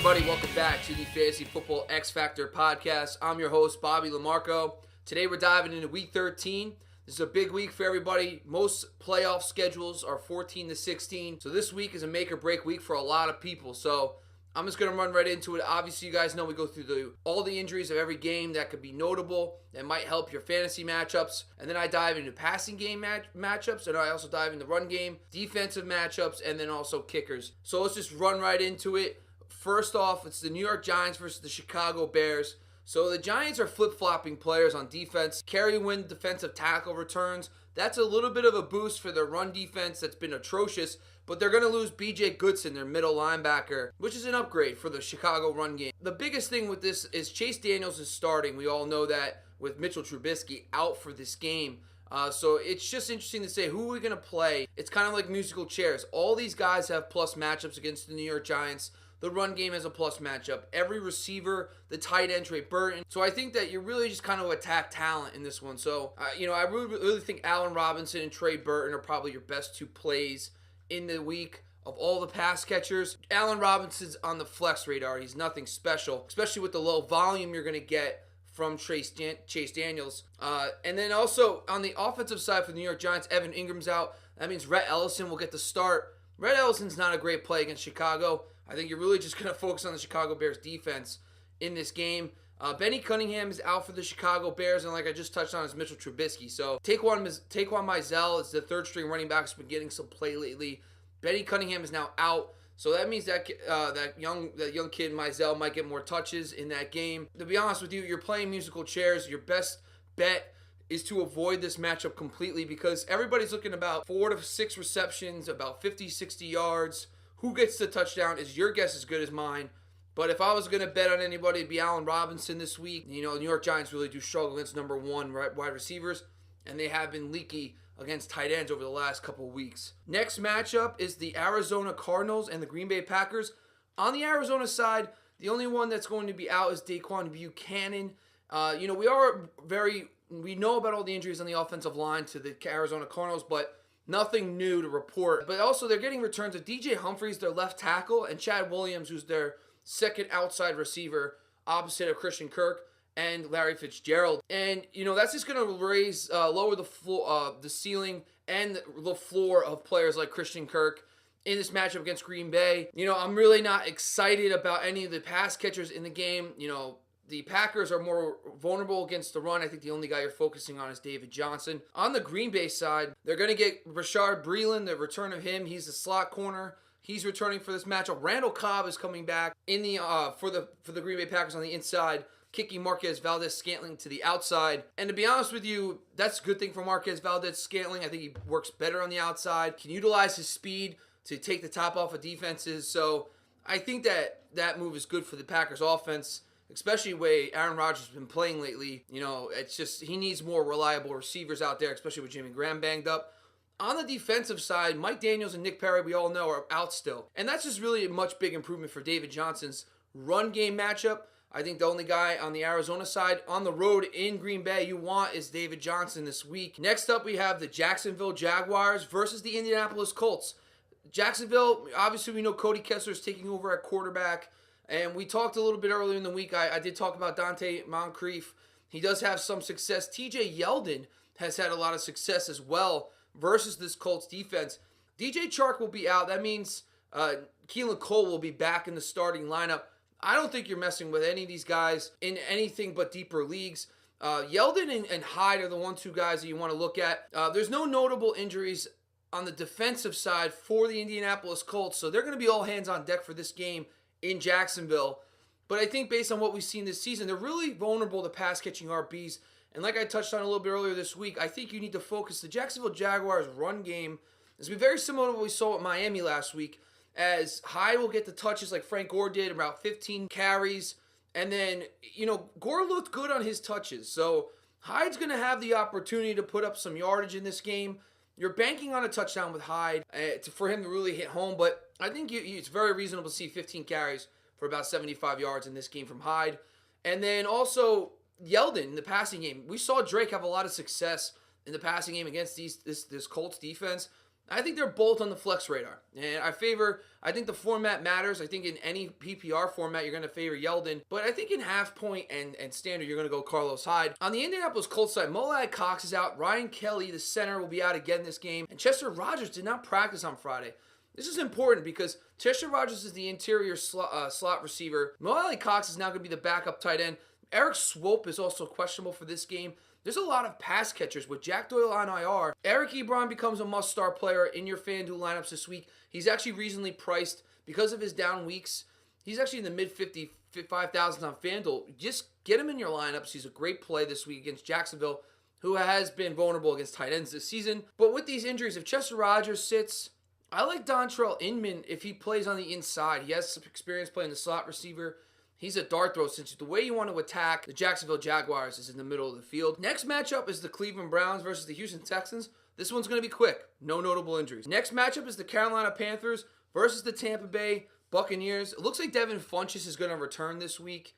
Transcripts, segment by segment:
everybody. Welcome back to the Fantasy Football X Factor podcast. I'm your host, Bobby Lamarco. Today we're diving into Week 13. This is a big week for everybody. Most playoff schedules are 14 to 16. So this week is a make or break week for a lot of people. So I'm just going to run right into it. Obviously, you guys know we go through all the injuries of every game that could be notable, that might help your fantasy matchups. And then I dive into passing game matchups, and I also dive into run game, defensive matchups, and then also kickers. So let's just run right into it. First off, it's the New York Giants versus the Chicago Bears. So the Giants are flip-flopping players on defense. Kerry Wynn defensive tackle returns. That's a little bit of a boost for their run defense that's been atrocious, but they're going to lose B.J. Goodson, their middle linebacker, which is an upgrade for the Chicago run game. The biggest thing with this is Chase Daniels is starting. We all know that with Mitchell Trubisky out for this game. So it's just interesting to say who are we going to play. It's kind of like musical chairs. All these guys have plus matchups against the New York Giants. The run game has a plus matchup. Every receiver, the tight end, Trey Burton. So I think that you really just kind of attack talent in this one. So, I really think Allen Robinson and Trey Burton are probably your best two plays in the week. Of all the pass catchers, Allen Robinson's on the flex radar. He's nothing special, especially with the low volume you're going to get from Chase Daniels. And then also on the offensive side for the New York Giants, Evan Ingram's out. That means Rhett Ellison will get the start. Rhett Ellison's not a great play against Chicago. I think you're really just going to focus on the Chicago Bears defense in this game. Benny Cunningham is out for the Chicago Bears, and like I just touched on, is Mitchell Trubisky. So Taquan Mizell is the third-string running back who's been getting some play lately. Benny Cunningham is now out, so that means that young kid Mizell might get more touches in that game. To be honest with you, you're playing musical chairs. Your best bet is to avoid this matchup completely because everybody's looking about 4 to 6 receptions, about 50, 60 yards. Who gets the touchdown is your guess as good as mine. But if I was going to bet on anybody, it'd be Allen Robinson this week. The New York Giants really do struggle against number one wide receivers, and they have been leaky against tight ends over the last couple of weeks. Next matchup is the Arizona Cardinals and the Green Bay Packers. On the Arizona side, the only one that's going to be out is Daquan Buchanan. We know about all the injuries on the offensive line to the Arizona Cardinals, but nothing new to report. But also, they're getting returns of DJ Humphries, their left tackle, and Chad Williams, who's their second outside receiver, opposite of Christian Kirk and Larry Fitzgerald. And, that's just going to lower the floor, the ceiling and the floor of players like Christian Kirk in this matchup against Green Bay. I'm really not excited about any of the pass catchers in the game. The Packers are more vulnerable against the run. I think the only guy you're focusing on is David Johnson. On the Green Bay side, they're going to get Rashard Breeland, the return of him. He's the slot corner. He's returning for this matchup. Randall Cobb is coming back in the for the Green Bay Packers on the inside, kicking Marquez Valdes-Scantling to the outside. And to be honest with you, that's a good thing for Marquez Valdes-Scantling. I think he works better on the outside, can utilize his speed to take the top off of defenses. So I think that move is good for the Packers offense, especially the way Aaron Rodgers has been playing lately. It's just he needs more reliable receivers out there, especially with Jimmy Graham banged up. On the defensive side, Mike Daniels and Nick Perry, we all know, are out still. And that's just really a much big improvement for David Johnson's run game matchup. I think the only guy on the Arizona side on the road in Green Bay you want is David Johnson this week. Next up, we have the Jacksonville Jaguars versus the Indianapolis Colts. Jacksonville, obviously we know Cody Kessler is taking over at quarterback. And we talked a little bit earlier in the week. I did talk about Dante Moncrief. He does have some success. TJ Yeldon has had a lot of success as well versus this Colts defense. DJ Chark will be out. That means Keelan Cole will be back in the starting lineup. I don't think you're messing with any of these guys in anything but deeper leagues. Yeldon and Hyde are the 1-2 guys that you want to look at. There's no notable injuries on the defensive side for the Indianapolis Colts, so they're going to be all hands on deck for this game in Jacksonville. But I think based on what we've seen this season, they're really vulnerable to pass-catching RBs. And like I touched on a little bit earlier this week, I think you need to focus the Jacksonville Jaguars' run game. It's been very similar to what we saw at Miami last week, as Hyde will get the touches like Frank Gore did, about 15 carries. And then, Gore looked good on his touches. So Hyde's going to have the opportunity to put up some yardage in this game. You're banking on a touchdown with Hyde for him to really hit home, but I think it's very reasonable to see 15 carries for about 75 yards in this game from Hyde. And then also Yeldon in the passing game. We saw Drake have a lot of success in the passing game against this Colts defense. I think they're both on the flex radar. And I think the format matters. I think in any PPR format, you're going to favor Yeldon. But I think in half point and standard, you're going to go Carlos Hyde. On the Indianapolis Colts side, Mo Cox is out. Ryan Kelly, the center, will be out again this game. And Chester Rogers did not practice on Friday. This is important because Chester Rogers is the interior slot receiver. Mo Cox is now going to be the backup tight end. Eric Swope is also questionable for this game. There's a lot of pass catchers with Jack Doyle on IR. Eric Ebron becomes a must-start player in your FanDuel lineups this week. He's actually reasonably priced because of his down weeks. He's actually in the mid-55,000s on FanDuel. Just get him in your lineups. He's a great play this week against Jacksonville, who has been vulnerable against tight ends this season. But with these injuries, if Chester Rogers sits, I like Dontrell Inman if he plays on the inside. He has some experience playing the slot receiver. He's a dart throw since the way you want to attack the Jacksonville Jaguars is in the middle of the field. Next matchup is the Cleveland Browns versus the Houston Texans. This one's going to be quick. No notable injuries. Next matchup is the Carolina Panthers versus the Tampa Bay Buccaneers. It looks like Devin Funchess is going to return this week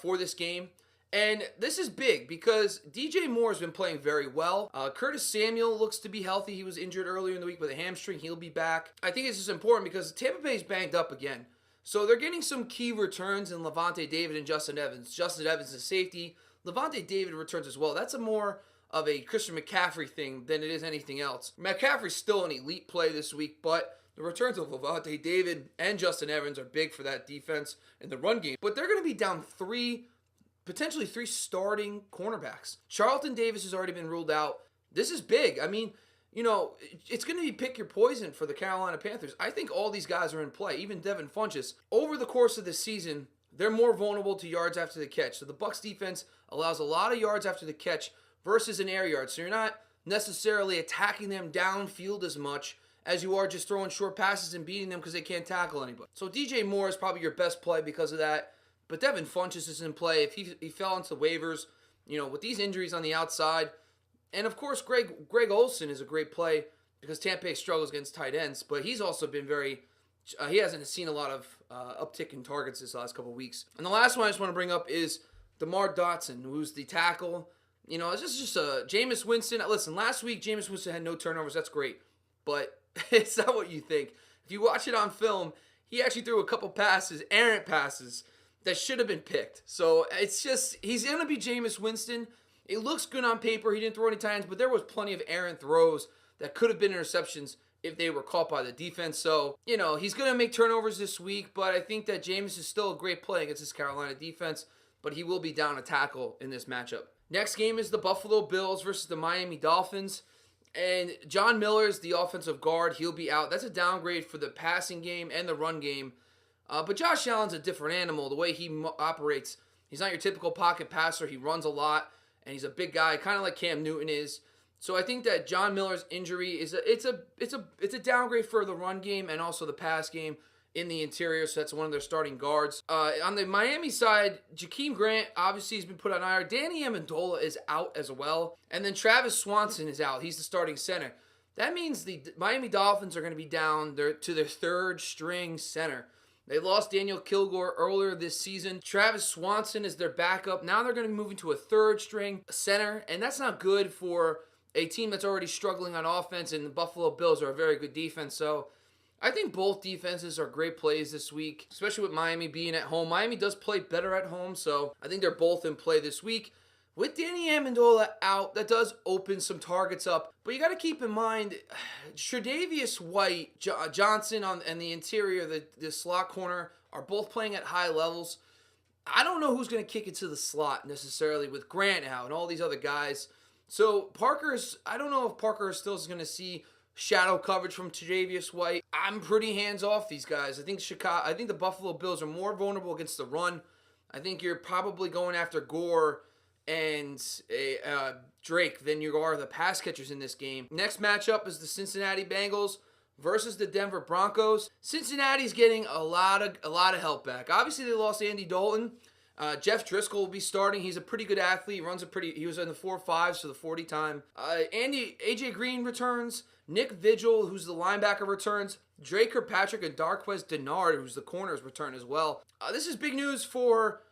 for this game. And this is big because DJ Moore has been playing very well. Curtis Samuel looks to be healthy. He was injured earlier in the week with a hamstring. He'll be back. I think this is important because Tampa Bay's banged up again. So they're getting some key returns in Levante David and Justin Evans. Justin Evans is safety. Levante David returns as well. That's a more of a Christian McCaffrey thing than it is anything else. McCaffrey's still an elite play this week, but the returns of Levante David and Justin Evans are big for that defense in the run game. But they're going to be down potentially three starting cornerbacks. Charlton Davis has already been ruled out. This is big. I mean, you know, it's going to be pick your poison for the Carolina Panthers. I think all these guys are in play, even Devin Funchess. Over the course of the season, they're more vulnerable to yards after the catch. So the Bucs defense allows a lot of yards after the catch versus an air yard. So you're not necessarily attacking them downfield as much as you are just throwing short passes and beating them because they can't tackle anybody. So DJ Moore is probably your best play because of that. But Devin Funchess is in play. If he fell into waivers, you know, with these injuries on the outside. And, of course, Greg Olsen is a great play because Tampa Bay struggles against tight ends. But he's also been he hasn't seen a lot of uptick in targets this last couple of weeks. And the last one I just want to bring up is DeMar Dotson, who's the tackle. You know, it's just Jameis Winston. Listen, last week Jameis Winston had no turnovers. That's great. But it's not what you think. If you watch it on film, he actually threw a couple passes, errant passes, that should have been picked. So it's just, he's going to be Jameis Winston. It looks good on paper. He didn't throw any times, but there was plenty of errant throws that could have been interceptions if they were caught by the defense. So, you know, he's going to make turnovers this week, but I think that Jameis is still a great play against this Carolina defense, but he will be down a tackle in this matchup. Next game is the Buffalo Bills versus the Miami Dolphins. And John Miller is the offensive guard. He'll be out. That's a downgrade for the passing game and the run game. But Josh Allen's a different animal. The way he operates, he's not your typical pocket passer. He runs a lot, and he's a big guy, kind of like Cam Newton is. So I think that John Miller's injury is a downgrade for the run game and also the pass game in the interior. So that's one of their starting guards. On the Miami side, Jakeem Grant obviously has been put on IR. Danny Amendola is out as well, and then Travis Swanson is out. He's the starting center. That means the Miami Dolphins are going to be down to their third string center. They lost Daniel Kilgore earlier this season. Travis Swanson is their backup. Now they're going to be moving to a third string center, and that's not good for a team that's already struggling on offense, and the Buffalo Bills are a very good defense. So I think both defenses are great plays this week, especially with Miami being at home. Miami does play better at home, so I think they're both in play this week. With Danny Amendola out, that does open some targets up. But you got to keep in mind, Tre'Davious White, Johnson and the interior, the slot corner, are both playing at high levels. I don't know who's going to kick it to the slot necessarily with Grant out and all these other guys. So I don't know if Parker still is going to see shadow coverage from Tre'Davious White. I'm pretty hands off these guys. I think the Buffalo Bills are more vulnerable against the run. I think you're probably going after Gore and Drake than you are the pass catchers in this game. Next matchup is the Cincinnati Bengals versus the Denver Broncos. Cincinnati's getting a lot of help back. Obviously, they lost Andy Dalton. Jeff Driscoll will be starting. He's a pretty good athlete. He was in the 4.5s for the 40 time. AJ Green returns. Nick Vigil, who's the linebacker, returns. Drake Kirkpatrick and Darqueze Dennard, who's the corners, return as well. This is big news for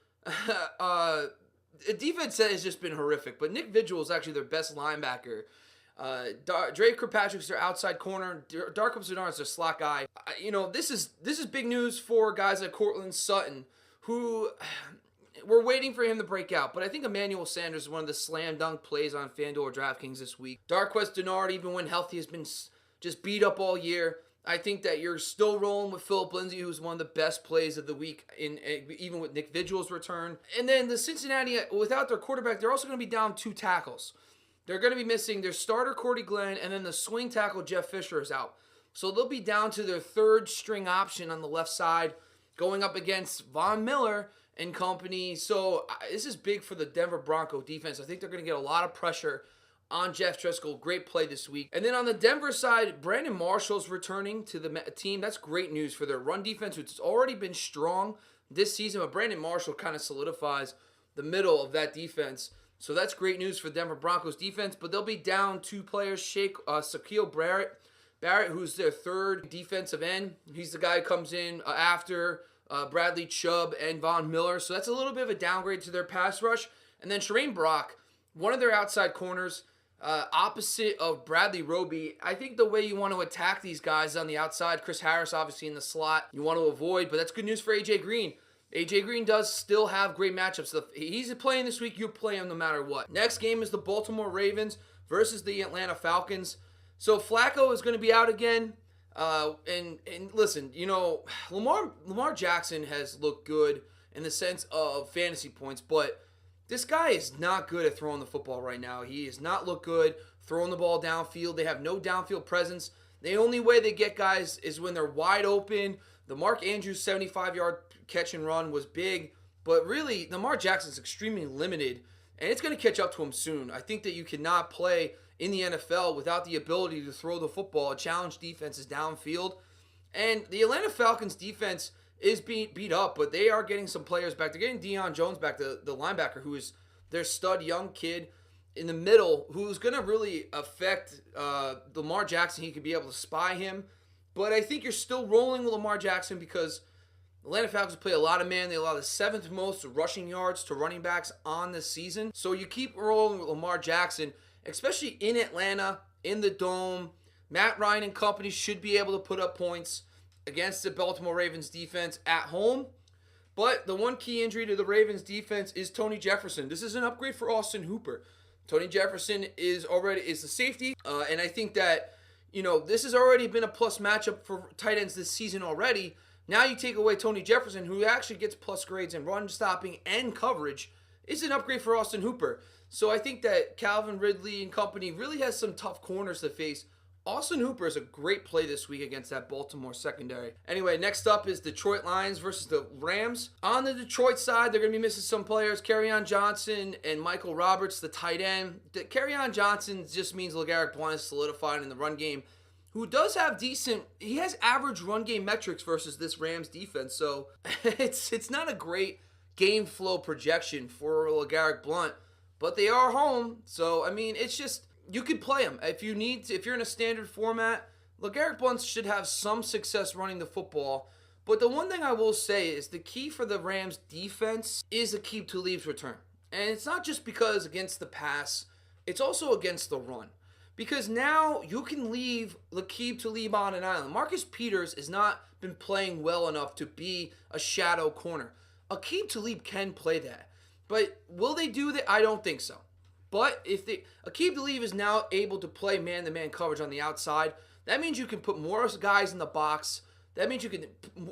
the defense has just been horrific, but Nick Vigil is actually their best linebacker. Dre Kirkpatrick's their outside corner. Darko Sudar is their slot guy. This is big news for guys like Cortland Sutton, who we're waiting for him to break out. But I think Emmanuel Sanders is one of the slam dunk plays on FanDuel or DraftKings this week. Darqueze Dennard, even when healthy, has been just beat up all year. I think that you're still rolling with Philip Lindsay, who's one of the best plays of the week, even with Nick Vigil's return. And then the Cincinnati, without their quarterback, they're also going to be down 2 tackles. They're going to be missing their starter, Cordy Glenn, and then the swing tackle, Jeff Fisher, is out. So they'll be down to their third string option on the left side, going up against Von Miller and company. So this is big for the Denver Bronco defense. I think they're going to get a lot of pressure on Jeff Driscoll. Great play this week. And then on the Denver side, Brandon Marshall's returning to the team. That's great news for their run defense, which has already been strong this season. But Brandon Marshall kind of solidifies the middle of that defense. So that's great news for Denver Broncos defense. But they'll be down 2 players, Shaquille Barrett, who's their third defensive end. He's the guy who comes in after Bradley Chubb and Von Miller. So that's a little bit of a downgrade to their pass rush. And then Tremaine Brock, one of their outside corners, opposite of Bradley Roby. I think the way you want to attack these guys on the outside, Chris Harris obviously in the slot, you want to avoid, but that's good news for A.J. Green. A.J. Green does still have great matchups. If he's playing this week, you play him no matter what. Next game is the Baltimore Ravens versus the Atlanta Falcons. So Flacco is going to be out again. And listen, Lamar Jackson has looked good in the sense of fantasy points, but this guy is not good at throwing the football right now. He has not looked good throwing the ball downfield. They have no downfield presence. The only way they get guys is when they're wide open. The Mark Andrews 75-yard catch and run was big, but really, Lamar Jackson's extremely limited, and it's going to catch up to him soon. I think that you cannot play in the NFL without the ability to throw the football, challenge defenses downfield. And the Atlanta Falcons defense is beat up, but they are getting some players back. They're getting Deion Jones back, the linebacker, who is their stud young kid in the middle, who's going to really affect Lamar Jackson. He could be able to spy him. But I think you're still rolling with Lamar Jackson because the Atlanta Falcons play a lot of man. They allow the 7th most rushing yards to running backs on this season. So you keep rolling with Lamar Jackson, especially in Atlanta, in the Dome. Matt Ryan and company should be able to put up points against the Baltimore Ravens defense at home. But the one key injury to the Ravens defense is Tony Jefferson. This is an upgrade for Austin Hooper. Tony Jefferson is the safety, and I think that this has already been a plus matchup for tight ends this season already. Now you take away Tony Jefferson, who actually gets plus grades in run stopping and coverage. It's an upgrade for Austin Hooper. So I think that Calvin Ridley and company really has some tough corners to face. Austin Hooper is a great play this week against that Baltimore secondary. Anyway, next up is Detroit Lions versus the Rams. On the Detroit side, they're going to be missing some players. Kerryon Johnson and Michael Roberts, the tight end. Kerryon Johnson just means LeGarrette Blount is solidified in the run game, who does have he has average run game metrics versus this Rams defense. So it's not a great game flow projection for LeGarrette Blount, but they are home. So, I mean, it's just, you could play them. If you're in a standard format, LeGarrette Blount should have some success running the football. But the one thing I will say is the key for the Rams defense is Aqib Talib's return. And it's not just because against the pass, it's also against the run. Because now you can leave Aqib Talib on an island. Marcus Peters has not been playing well enough to be a shadow corner. Aqib Talib can play that. But will they do that? I don't think so. But if Aqib Talib is now able to play man-to-man coverage on the outside, that means you can put more guys in the box. That means you can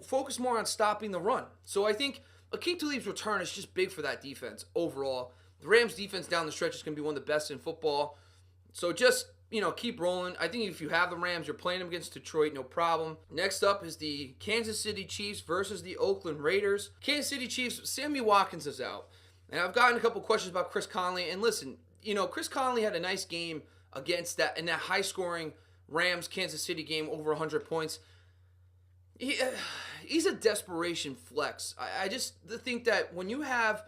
focus more on stopping the run. So I think Aqib Talib's return is just big for that defense overall. The Rams defense down the stretch is going to be one of the best in football. So just, keep rolling. I think if you have the Rams, you're playing them against Detroit, no problem. Next up is the Kansas City Chiefs versus the Oakland Raiders. Kansas City Chiefs, Sammy Watkins is out. And I've gotten a couple questions about Chris Conley. And listen, Chris Conley had a nice game against that in that high-scoring Rams Kansas City game, over 100 points. He's a desperation flex. I just think that when you have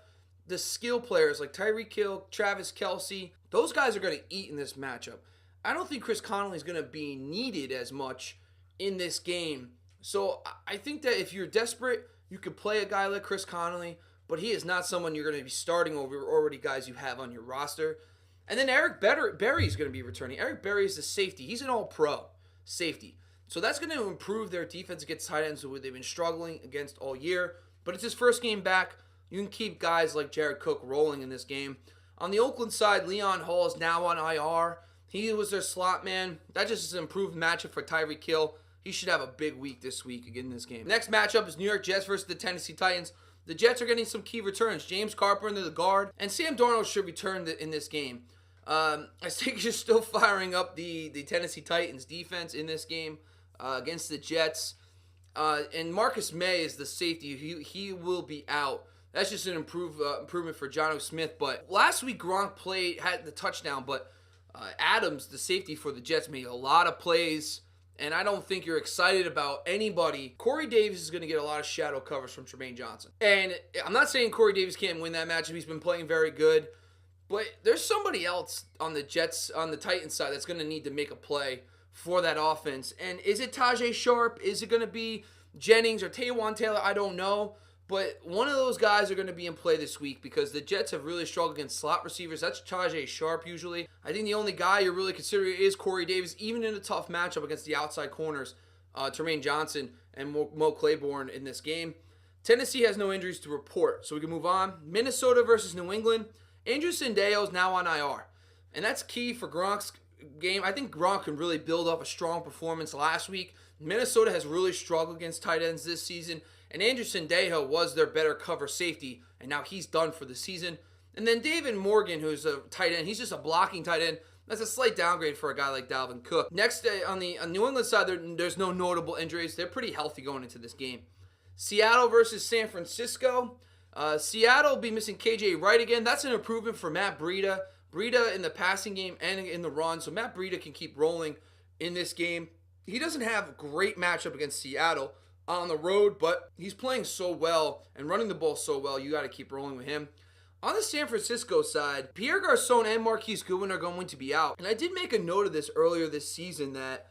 the skill players like Tyreek Hill, Travis Kelce, those guys are going to eat in this matchup. I don't think Chris Conley is going to be needed as much in this game. So I think that if you're desperate, you could play a guy like Chris Conley, but he is not someone you're going to be starting over already guys you have on your roster. And then Eric Berry is going to be returning. Eric Berry is the safety. He's an all-pro safety. So that's going to improve their defense against tight ends who they've been struggling against all year. But it's his first game back. You can keep guys like Jared Cook rolling in this game. On the Oakland side, Leon Hall is now on IR. He was their slot man. That just is an improved matchup for Tyreek Hill. He should have a big week this week again in this game. Next matchup is New York Jets versus the Tennessee Titans. The Jets are getting some key returns. James Carpenter, the guard, and Sam Darnold should return in this game. I think you're still firing up the Tennessee Titans defense in this game against the Jets. And Marcus May is the safety. He will be out. That's just an improvement for Jonnu Smith. But last week, Gronk had the touchdown, but Adams, the safety for the Jets, made a lot of plays. And I don't think you're excited about anybody. Corey Davis is going to get a lot of shadow covers from Tremaine Johnson. And I'm not saying Corey Davis can't win that matchup. He's been playing very good. But there's somebody else on the Jets, on the Titans side, that's going to need to make a play for that offense. And is it Tajay Sharp? Is it going to be Jennings or Taywan Taylor? I don't know. But one of those guys are going to be in play this week because the Jets have really struggled against slot receivers. That's Tajay Sharp usually. I think the only guy you're really considering is Corey Davis, even in a tough matchup against the outside corners, Tremaine Johnson and Mo Claiborne in this game. Tennessee has no injuries to report, so we can move on. Minnesota versus New England. Andrew Sendejo is now on IR, and that's key for Gronk's game. I think Gronk can really build up a strong performance last week. Minnesota has really struggled against tight ends this season, and Andrew Sendejo was their better cover safety, and now he's done for the season. And then David Morgan, who's a tight end, he's just a blocking tight end. That's a slight downgrade for a guy like Dalvin Cook. Next, on the New England side, there's no notable injuries. They're pretty healthy going into this game. Seattle versus San Francisco. Seattle will be missing KJ Wright again. That's an improvement for Matt Breida. Breida in the passing game and in the run, so Matt Breida can keep rolling in this game. He doesn't have a great matchup against Seattle on the road, but he's playing so well and running the ball so well, you got to keep rolling with him. On the San Francisco side, Pierre Garçon and Marquise Goodwin are going to be out. And I did make a note of this earlier this season that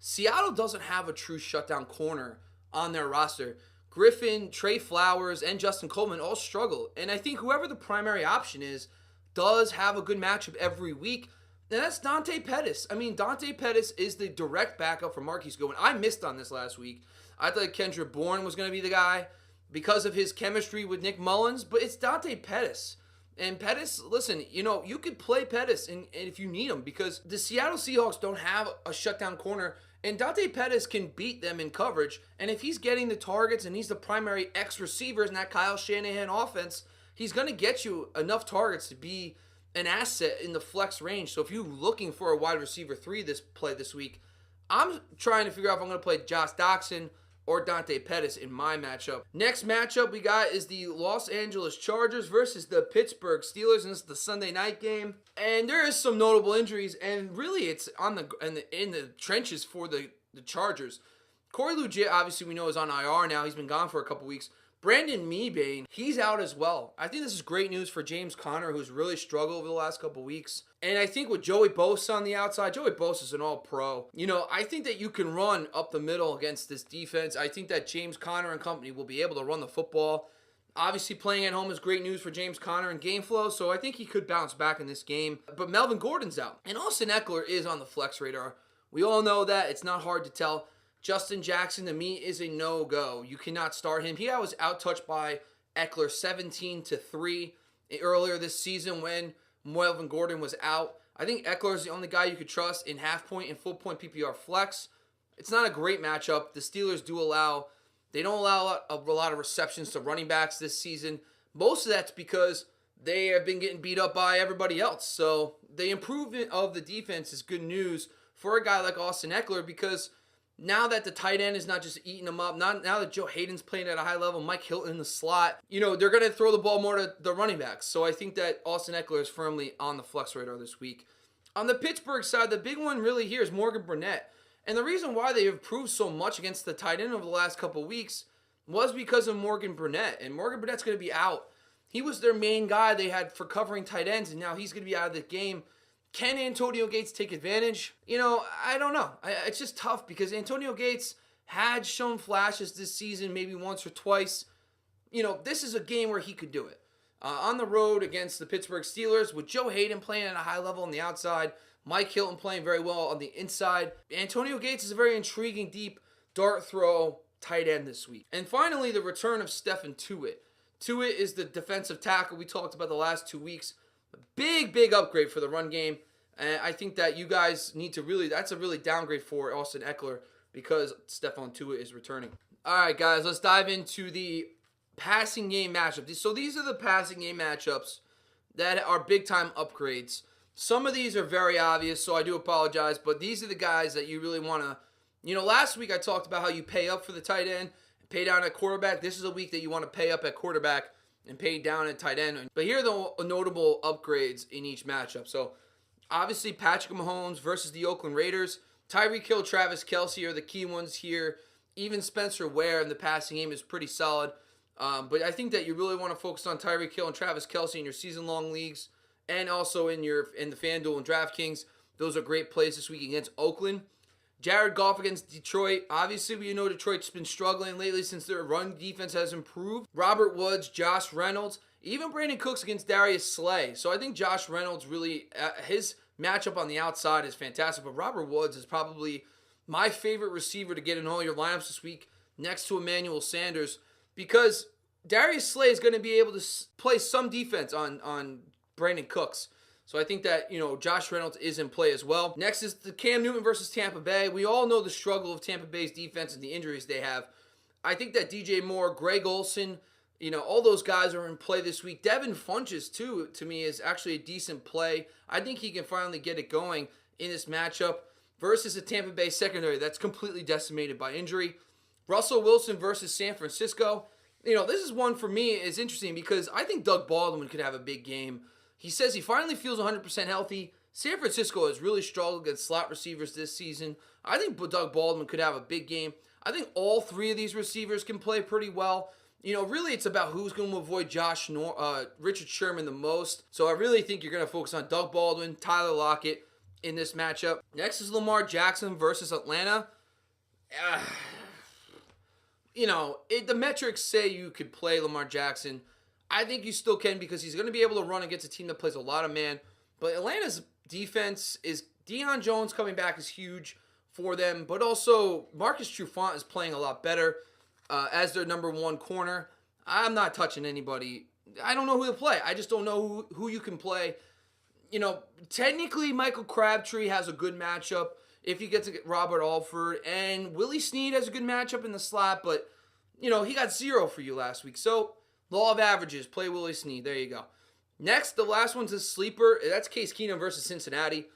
Seattle doesn't have a true shutdown corner on their roster. Griffin, Trey Flowers, and Justin Coleman all struggle. And I think whoever the primary option is does have a good matchup every week. And that's Dante Pettis. I mean, Dante Pettis is the direct backup for Marquise Goodwin. I missed on this last week. I thought Kendra Bourne was going to be the guy because of his chemistry with Nick Mullins, but it's Dante Pettis. And Pettis, listen, you could play Pettis and if you need him because the Seattle Seahawks don't have a shutdown corner, and Dante Pettis can beat them in coverage. And if he's getting the targets and he's the primary X receiver in that Kyle Shanahan offense, he's going to get you enough targets to be an asset in the flex range. So if you're looking for a wide receiver 3 this week, I'm trying to figure out if I'm going to play Josh Doctson or Dante Pettis in my matchup. Next matchup we got is the Los Angeles Chargers versus the Pittsburgh Steelers, and this is the Sunday night game. And there is some notable injuries, and really it's in the trenches for the Chargers. Corey Liuget, obviously we know, is on IR now. He's been gone for a couple weeks. Brandon Mebane, he's out as well. I think this is great news for James Conner, who's really struggled over the last couple weeks. And I think with Joey Bosa on the outside, Joey Bosa is an all-pro. I think that you can run up the middle against this defense. I think that James Conner and company will be able to run the football. Obviously, playing at home is great news for James Conner and game flow, so I think he could bounce back in this game. But Melvin Gordon's out. And Austin Eckler is on the flex radar. We all know that. It's not hard to tell. Justin Jackson, to me, is a no-go. You cannot start him. He was out-touched by Eckler 17-3 earlier this season when Melvin Gordon was out. I think Eckler is the only guy you could trust in half-point and full-point PPR flex. It's not a great matchup. The Steelers don't allow a lot of receptions to running backs this season. Most of that's because they have been getting beat up by everybody else. So the improvement of the defense is good news for a guy like Austin Eckler because now that the tight end is not just eating them up, now that Joe Hayden's playing at a high level, Mike Hilton in the slot, they're going to throw the ball more to the running backs. So I think that Austin Eckler is firmly on the flex radar this week. On the Pittsburgh side, the big one really here is Morgan Burnett. And the reason why they have improved so much against the tight end over the last couple of weeks was because of Morgan Burnett. And Morgan Burnett's going to be out. He was their main guy they had for covering tight ends, and now he's going to be out of the game. Can Antonio Gates take advantage? I don't know. It's just tough because Antonio Gates had shown flashes this season, maybe once or twice. This is a game where he could do it. on the road against the Pittsburgh Steelers with Joe Hayden playing at a high level on the outside, Mike Hilton playing very well on the inside. Antonio Gates is a very intriguing deep dart throw tight end this week. And finally, the return of Stephen Tuitt. Tuitt is the defensive tackle we talked about the last 2 weeks. A big upgrade for the run game. And I think that you guys need to that's a really downgrade for Austin Ekeler because Stephon Tuitt is returning. All right, guys, let's dive into the passing game matchup. So these are the passing game matchups that are big-time upgrades. Some of these are very obvious, so I do apologize, but these are the guys that you really want to... last week I talked about how you pay up for the tight end, pay down at quarterback. This is a week that you want to pay up at quarterback and pay down at tight end. But here are the notable upgrades in each matchup. So, obviously, Patrick Mahomes versus the Oakland Raiders. Tyreek Hill, Travis Kelce are the key ones here. Even Spencer Ware in the passing game is pretty solid. But I think that you really want to focus on Tyreek Hill and Travis Kelce in your season-long leagues and also in the FanDuel and DraftKings. Those are great plays this week against Oakland. Jared Goff against Detroit. Obviously, we know Detroit's been struggling lately since their run defense has improved. Robert Woods, Josh Reynolds, even Brandon Cooks against Darius Slay. So I think Josh Reynolds really, his matchup on the outside is fantastic. But Robert Woods is probably my favorite receiver to get in all your lineups this week next to Emmanuel Sanders because Darius Slay is going to be able to play some defense on Brandon Cooks. So I think that, Josh Reynolds is in play as well. Next is the Cam Newton versus Tampa Bay. We all know the struggle of Tampa Bay's defense and the injuries they have. I think that DJ Moore, Greg Olsen, all those guys are in play this week. Devin Funchess, too, to me, is actually a decent play. I think he can finally get it going in this matchup versus a Tampa Bay secondary that's completely decimated by injury. Russell Wilson versus San Francisco. This is one for me is interesting because I think Doug Baldwin could have a big game. He says he finally feels 100% healthy. San Francisco has really struggled against slot receivers this season. I think Doug Baldwin could have a big game. I think all three of these receivers can play pretty well. Really it's about who's going to avoid Richard Sherman the most. So I really think you're going to focus on Doug Baldwin, Tyler Lockett in this matchup. Next is Lamar Jackson versus Atlanta. The metrics say you could play Lamar Jackson. I think you still can because he's going to be able to run against a team that plays a lot of man. But Atlanta's defense is Deion Jones coming back is huge for them. But also Marcus Trufant is playing a lot better as their number one corner. I'm not touching anybody. I don't know who to play. I just don't know who you can play. Technically Michael Crabtree has a good matchup if you get to get Robert Alford. And Willie Snead has a good matchup in the slot. But, he got 0 for you last week. So... law of averages, play Willie Snead. There you go. Next, the last one's a sleeper. That's Case Keenum versus Cincinnati.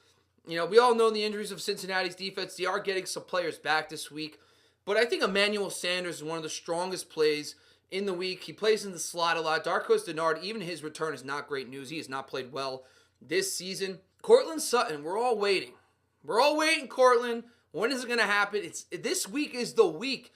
We all know the injuries of Cincinnati's defense. They are getting some players back this week. But I think Emmanuel Sanders is one of the strongest plays in the week. He plays in the slot a lot. Darqueze Dennard, even his return is not great news. He has not played well this season. Courtland Sutton, we're all waiting. We're all waiting, Courtland. When is it going to happen? This week is the week.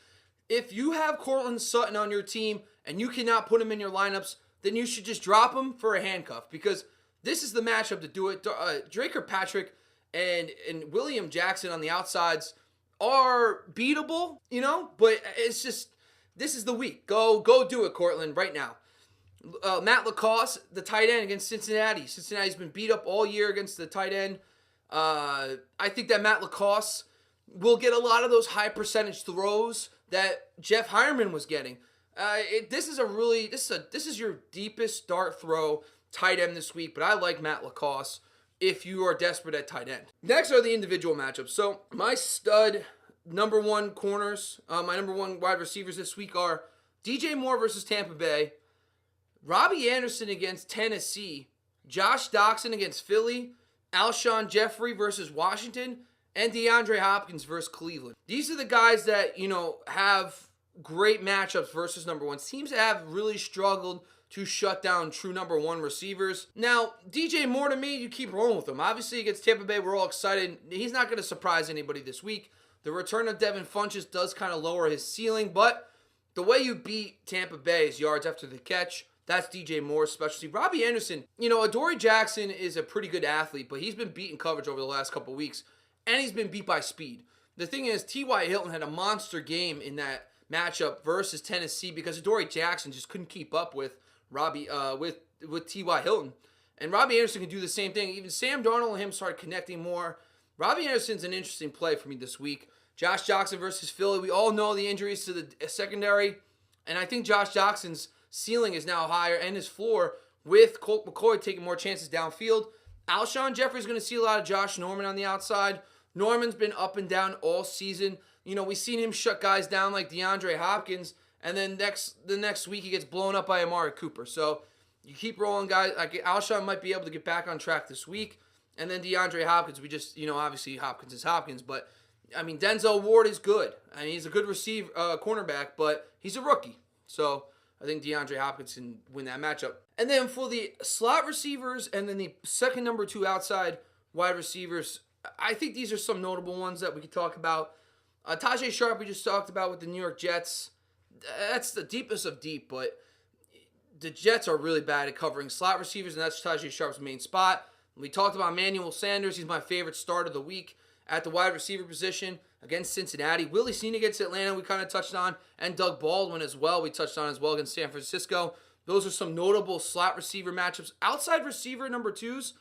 If you have Courtland Sutton on your team and you cannot put him in your lineups, then you should just drop him for a handcuff because this is the matchup to do it. Drake Kirkpatrick and William Jackson on the outsides are beatable, but it's just, this is the week. Go do it, Courtland, right now. Matt LaCosse, the tight end against Cincinnati. Cincinnati's been beat up all year against the tight end. I think that Matt LaCosse will get a lot of those high percentage throws that Jeff Hireman was getting. This is your deepest dart throw tight end this week, but I like Matt LaCosse if you are desperate at tight end. Next are the individual matchups. So my stud number one corners, my number one wide receivers this week are DJ Moore versus Tampa Bay, Robbie Anderson against Tennessee, Josh Doctson against Philly, Alshon Jeffrey versus Washington, and DeAndre Hopkins versus Cleveland. These are the guys that, have great matchups versus number one. Teams have really struggled to shut down true number one receivers. Now, DJ Moore, to me, you keep rolling with him. Obviously, against Tampa Bay, we're all excited. He's not going to surprise anybody this week. The return of Devin Funchess does kind of lower his ceiling, but the way you beat Tampa Bay is yards after the catch. That's DJ Moore's specialty. Robbie Anderson, Adoree Jackson is a pretty good athlete, but he's been beaten coverage over the last couple weeks. And he's been beat by speed. The thing is, T.Y. Hilton had a monster game in that matchup versus Tennessee because Adoree Jackson just couldn't keep up with with T.Y. Hilton. And Robbie Anderson can do the same thing. Even Sam Darnold and him started connecting more. Robbie Anderson's an interesting play for me this week. Josh Jackson versus Philly. We all know the injuries to the secondary. And I think Josh Jackson's ceiling is now higher and his floor with Colt McCoy taking more chances downfield. Alshon Jeffrey's going to see a lot of Josh Norman on the outside. Norman's been up and down all season. We've seen him shut guys down like DeAndre Hopkins. And then the next week he gets blown up by Amari Cooper. So you keep rolling guys. Like Alshon might be able to get back on track this week. And then DeAndre Hopkins, we just, obviously Hopkins is Hopkins. But, Denzel Ward is good. He's a good cornerback, but he's a rookie. So I think DeAndre Hopkins can win that matchup. And then for the slot receivers and then the second number 2 outside wide receivers, I think these are some notable ones that we could talk about. Tajay Sharp, we just talked about with the New York Jets. That's the deepest of deep, but the Jets are really bad at covering slot receivers, and that's Tajay Sharp's main spot. We talked about Emmanuel Sanders. He's my favorite start of the week at the wide receiver position against Cincinnati. Willie Snead against Atlanta we kind of touched on, and Doug Baldwin as well. We touched on as well against San Francisco. Those are some notable slot receiver matchups. Outside receiver number 2s,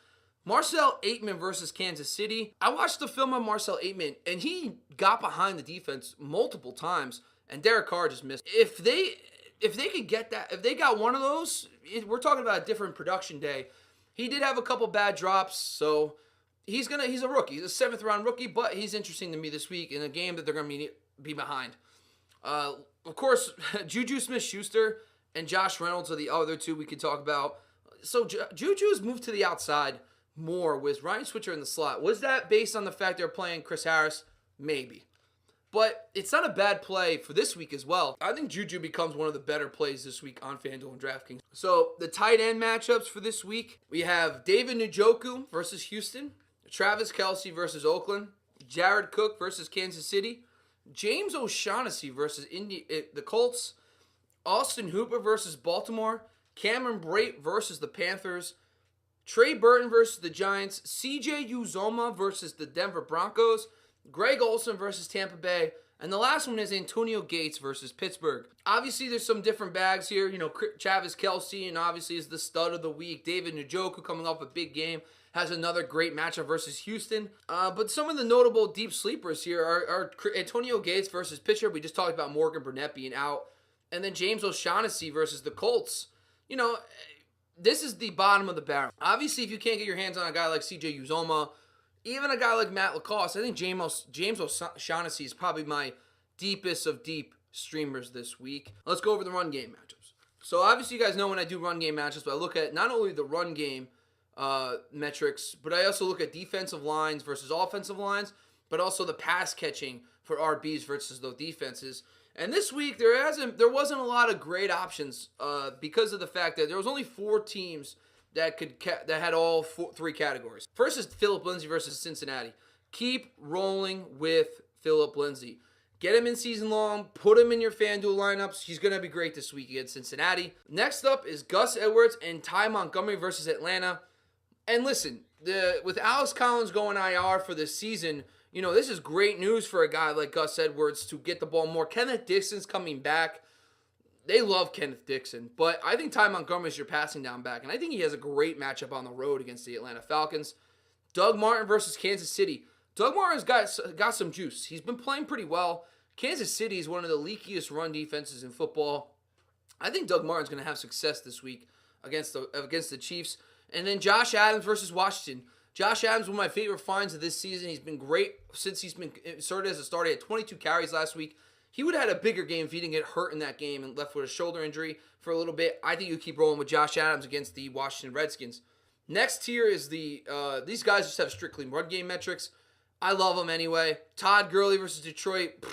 Marcel Aitman versus Kansas City. I watched the film of Marcel Aitman, and he got behind the defense multiple times, and Derek Carr just missed. If they could get that, if they got one of those, we're talking about a different production day. He did have a couple bad drops, so he's a rookie. He's a 7th round rookie, but he's interesting to me this week in a game that they're going to be behind. Of course, Juju Smith-Schuster and Josh Reynolds are the other 2 we could talk about. So Juju's moved to the outside more with Ryan Switzer in the slot. Was that based on the fact they're playing Chris Harris? Maybe. But it's not a bad play for this week as well. I think Juju becomes one of the better plays this week on FanDuel and DraftKings. So the tight end matchups for this week, we have David Njoku versus Houston, Travis Kelce versus Oakland, Jared Cook versus Kansas City, James O'Shaughnessy versus the Colts, Austin Hooper versus Baltimore, Cameron Brate versus the Panthers, Trey Burton versus the Giants, CJ Uzomah versus the Denver Broncos, Greg Olsen versus Tampa Bay, and the last one is Antonio Gates versus Pittsburgh. Obviously, there's some different bags here. Travis Kelce, and obviously is the stud of the week. David Njoku coming off a big game, has another great matchup versus Houston. But some of the notable deep sleepers here are Antonio Gates versus Pittsburgh. We just talked about Morgan Burnett being out. And then James O'Shaughnessy versus the Colts. This is the bottom of the barrel. Obviously, if you can't get your hands on a guy like CJ Uzomah, even a guy like Matt Lacoste, I think James O'Shaughnessy is probably my deepest of deep streamers this week. Let's go over the run game matchups. So obviously you guys know when I do run game matchups, but I look at not only the run game metrics, but I also look at defensive lines versus offensive lines, but also the pass catching for RBs versus those defenses. And this week there wasn't a lot of great options because of the fact that there was only 4 teams that had all 3 categories. First is Phillip Lindsay versus Cincinnati. Keep rolling with Phillip Lindsay. Get him in season long. Put him in your FanDuel lineups. He's going to be great this week against Cincinnati. Next up is Gus Edwards and Ty Montgomery versus Atlanta. And listen, with Alex Collins going IR for this season, this is great news for a guy like Gus Edwards to get the ball more. Kenneth Dixon's coming back. They love Kenneth Dixon, but I think Ty Montgomery is your passing down back, and I think he has a great matchup on the road against the Atlanta Falcons. Doug Martin versus Kansas City. Doug Martin's got some juice. He's been playing pretty well. Kansas City is one of the leakiest run defenses in football. I think Doug Martin's going to have success this week against the Chiefs. And then Josh Adams versus Washington. Josh Adams, one of my favorite finds of this season. He's been great since he's been started as a starter. He had 22 carries last week. He would have had a bigger game if he didn't get hurt in that game and left with a shoulder injury for a little bit. I think you keep rolling with Josh Adams against the Washington Redskins. Next tier is these guys just have strictly run game metrics. I love them anyway. Todd Gurley versus Detroit.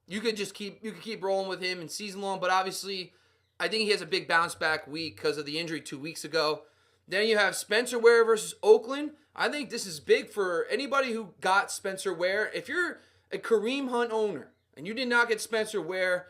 You could keep rolling with him in season long, but obviously I think he has a big bounce back week because of the injury 2 weeks ago. Then you have Spencer Ware versus Oakland. I think this is big for anybody who got Spencer Ware. If you're a Kareem Hunt owner and you did not get Spencer Ware,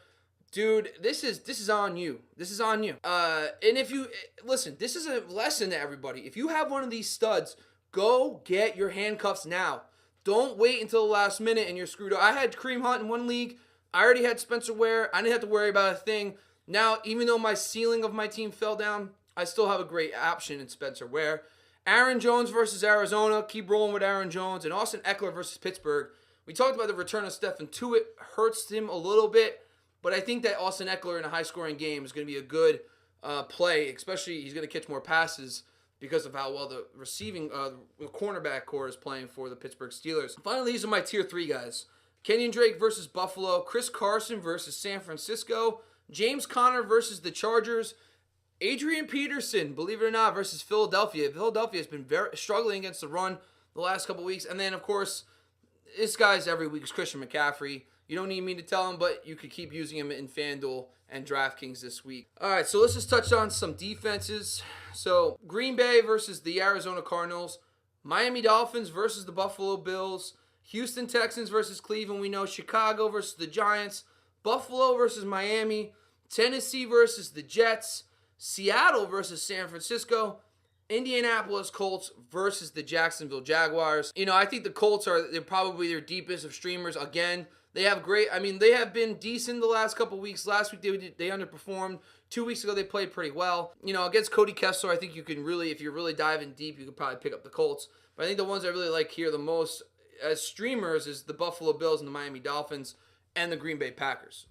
dude, this is on you. This is on you. And if you listen, this is a lesson to everybody. If you have one of these studs, go get your handcuffs now. Don't wait until the last minute and you're screwed up. I had Kareem Hunt in one league. I already had Spencer Ware. I didn't have to worry about a thing. Now, even though my ceiling of my team fell down, I still have a great option in Spencer Ware. Aaron Jones versus Arizona. Keep rolling with Aaron Jones. And Austin Eckler versus Pittsburgh. We talked about the return of Stefan Tuitt. Hurts him a little bit. But I think that Austin Eckler in a high-scoring game is going to be a good play. Especially he's going to catch more passes because of how well the the cornerback core is playing for the Pittsburgh Steelers. Finally, these are my tier 3 guys. Kenyon Drake versus Buffalo. Chris Carson versus San Francisco. James Conner versus the Chargers. Adrian Peterson, believe it or not, versus Philadelphia. Philadelphia has been very struggling against the run the last couple weeks. And then, of course, this guy's every week is Christian McCaffrey. You don't need me to tell him, but you could keep using him in FanDuel and DraftKings this week. All right, so let's just touch on some defenses. So Green Bay versus the Arizona Cardinals. Miami Dolphins versus the Buffalo Bills. Houston Texans versus Cleveland. We know Chicago versus the Giants. Buffalo versus Miami. Tennessee versus the Jets. Seattle versus San Francisco. Indianapolis Colts versus the Jacksonville Jaguars. I think the Colts they're probably their deepest of streamers again. They have they have been decent the last couple weeks. Last week they underperformed. 2 weeks ago they played pretty well. Against Cody Kessler, I think you can really, if you're really diving deep, you could probably pick up the Colts. But I think the ones I really like here the most as streamers is the Buffalo Bills and the Miami Dolphins and the Green Bay Packers.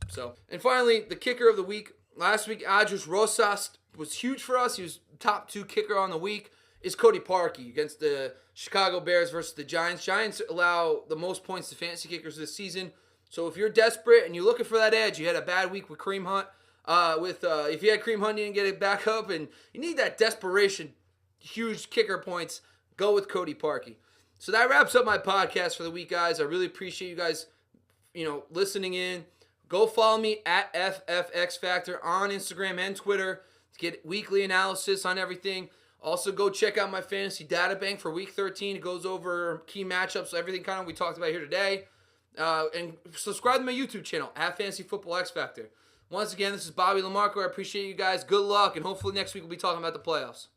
And finally, the kicker of the week. Last week, Andres Rosas was huge for us. He was top 2 kicker on the week. Is Cody Parkey against the Chicago Bears versus the Giants. Giants allow the most points to fantasy kickers this season. So if you're desperate and you're looking for that edge, you had a bad week with Kareem Hunt. If you had Kareem Hunt, you didn't get it back up, and you need that desperation, huge kicker points, go with Cody Parkey. So that wraps up my podcast for the week, guys. I really appreciate you guys, listening in. Go follow me at FFXFactor on Instagram and Twitter to get weekly analysis on everything. Also, go check out my fantasy data bank for Week 13. It goes over key matchups, everything kind of we talked about here today. And subscribe to my YouTube channel, at Fantasy Football X Factor. Once again, this is Bobby Lamarco. I appreciate you guys. Good luck, and hopefully next week we'll be talking about the playoffs.